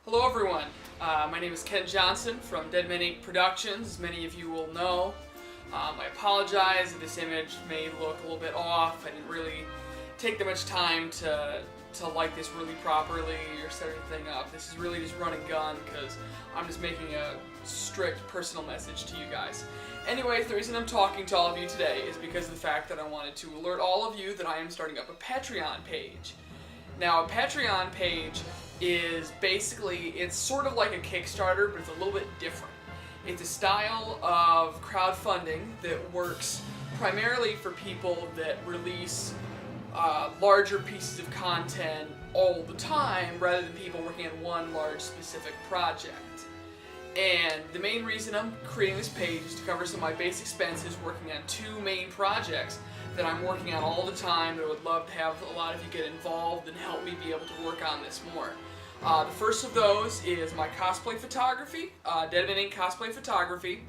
Hello everyone, my name is Ken Johnson from Dead Men Inc. Productions, as many of you will know. I apologize if this image may look a little bit off. I didn't really take that much time to light this really properly or set everything up. This is really just run and gun because I'm just making a strict personal message to you guys. Anyways, the reason I'm talking to all of you today is because of the fact that I wanted to alert all of you that I am starting up a Patreon page. Now, a Patreon page is basically, it's sort of like a Kickstarter, but it's a little bit different. It's a style of crowdfunding that works primarily for people that release larger pieces of content all the time, rather than people working on one large specific project. And the main reason I'm creating this page is to cover some of my base expenses working on two main projects that I'm working on all the time, that I would love to have a lot of you get involved and help me be able to work on this more. The first of those is my cosplay photography, Dead Men Inc. Cosplay Photography.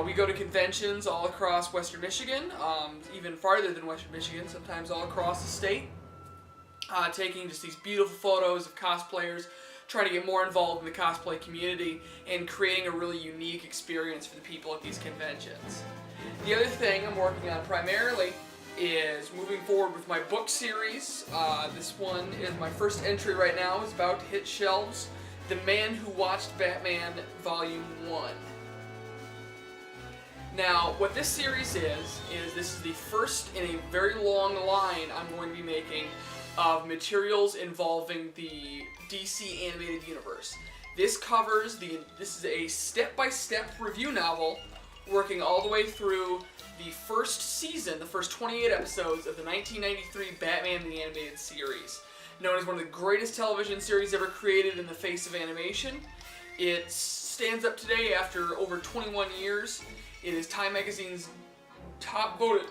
We go to conventions all across Western Michigan, even farther than Western Michigan, sometimes all across the state, taking just these beautiful photos of cosplayers, trying to get more involved in the cosplay community, and creating a really unique experience for the people at these conventions. The other thing I'm working on primarily is moving forward with my book series. This one is my first entry right now. It's about to hit shelves. The Man Who Watched Batman Volume 1. Now, what this series is this is the first in a very long line I'm going to be making of materials involving the DC Animated Universe. This is a step-by-step review novel working all the way through the first season, the first 28 episodes of the 1993 Batman the Animated Series. Known as one of the greatest television series ever created in the face of animation. It stands up today after over 21 years. It is Time Magazine's top voted,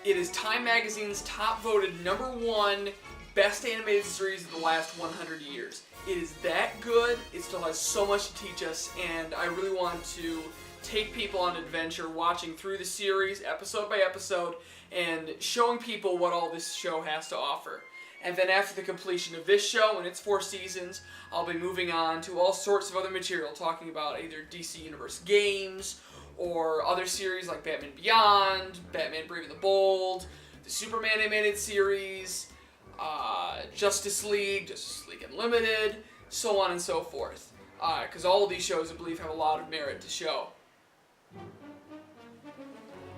It is Time Magazine's top voted #1 best animated series of the last 100 years. It is that good. It still has so much to teach us, and I really want to take people on an adventure watching through the series episode by episode and showing people what all this show has to offer. And then after the completion of this show and its 4 seasons, I'll be moving on to all sorts of other material, talking about either DC Universe games or other series like Batman Beyond, Batman Brave and the Bold, the Superman animated series, Justice League Unlimited, so on and so forth. Because all of these shows, I believe, have a lot of merit to show.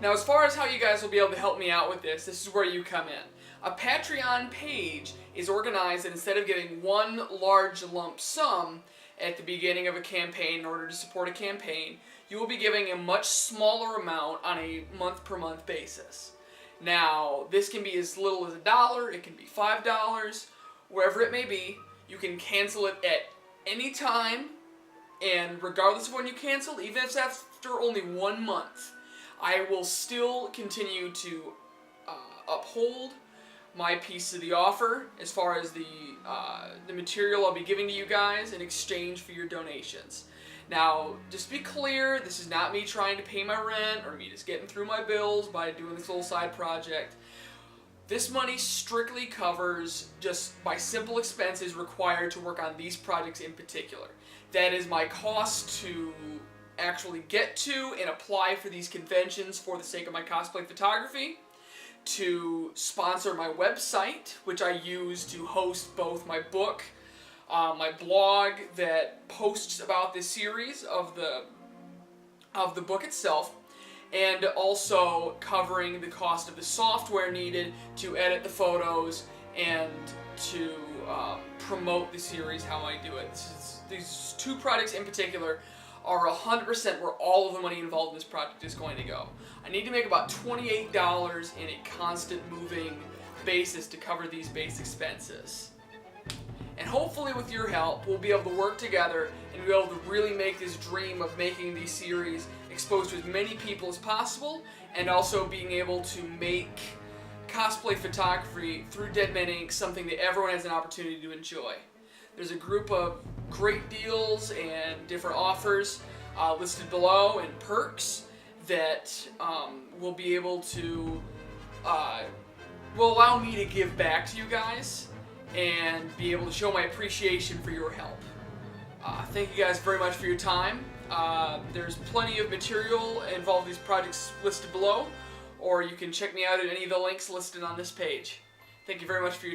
Now, as far as how you guys will be able to help me out with this is where you come in. A Patreon page is organized that instead of giving one large lump sum at the beginning of a campaign in order to support a campaign, you will be giving a much smaller amount on a month-per-month basis. Now, this can be as little as $1, it can be $5, wherever it may be. You can cancel it at any time, and regardless of when you cancel, even if it's after only 1 month, I will still continue to uphold my piece of the offer as far as the material I'll be giving to you guys in exchange for your donations. Now, just be clear, this is not me trying to pay my rent or me just getting through my bills by doing this little side project. This money strictly covers just my simple expenses required to work on these projects in particular. That is my cost to actually get to and apply for these conventions for the sake of my cosplay photography, to sponsor my website, which I use to host both my book, my blog that posts about this series of the book itself, and also covering the cost of the software needed to edit the photos and to promote the series how I do it. These two projects in particular are 100% where all of the money involved in this project is going to go. I need to make about $28 in a constant moving basis to cover these base expenses. And hopefully with your help, we'll be able to work together and be able to really make this dream of making these series exposed to as many people as possible, and also being able to make cosplay photography through Dead Men Inc. something that everyone has an opportunity to enjoy. There's a group of great deals and different offers listed below, and perks that will be able to will allow me to give back to you guys and be able to show my appreciation for your help. Thank you guys very much for your time. There's plenty of material involved in these projects listed below, or you can check me out at any of the links listed on this page. Thank you very much for your time.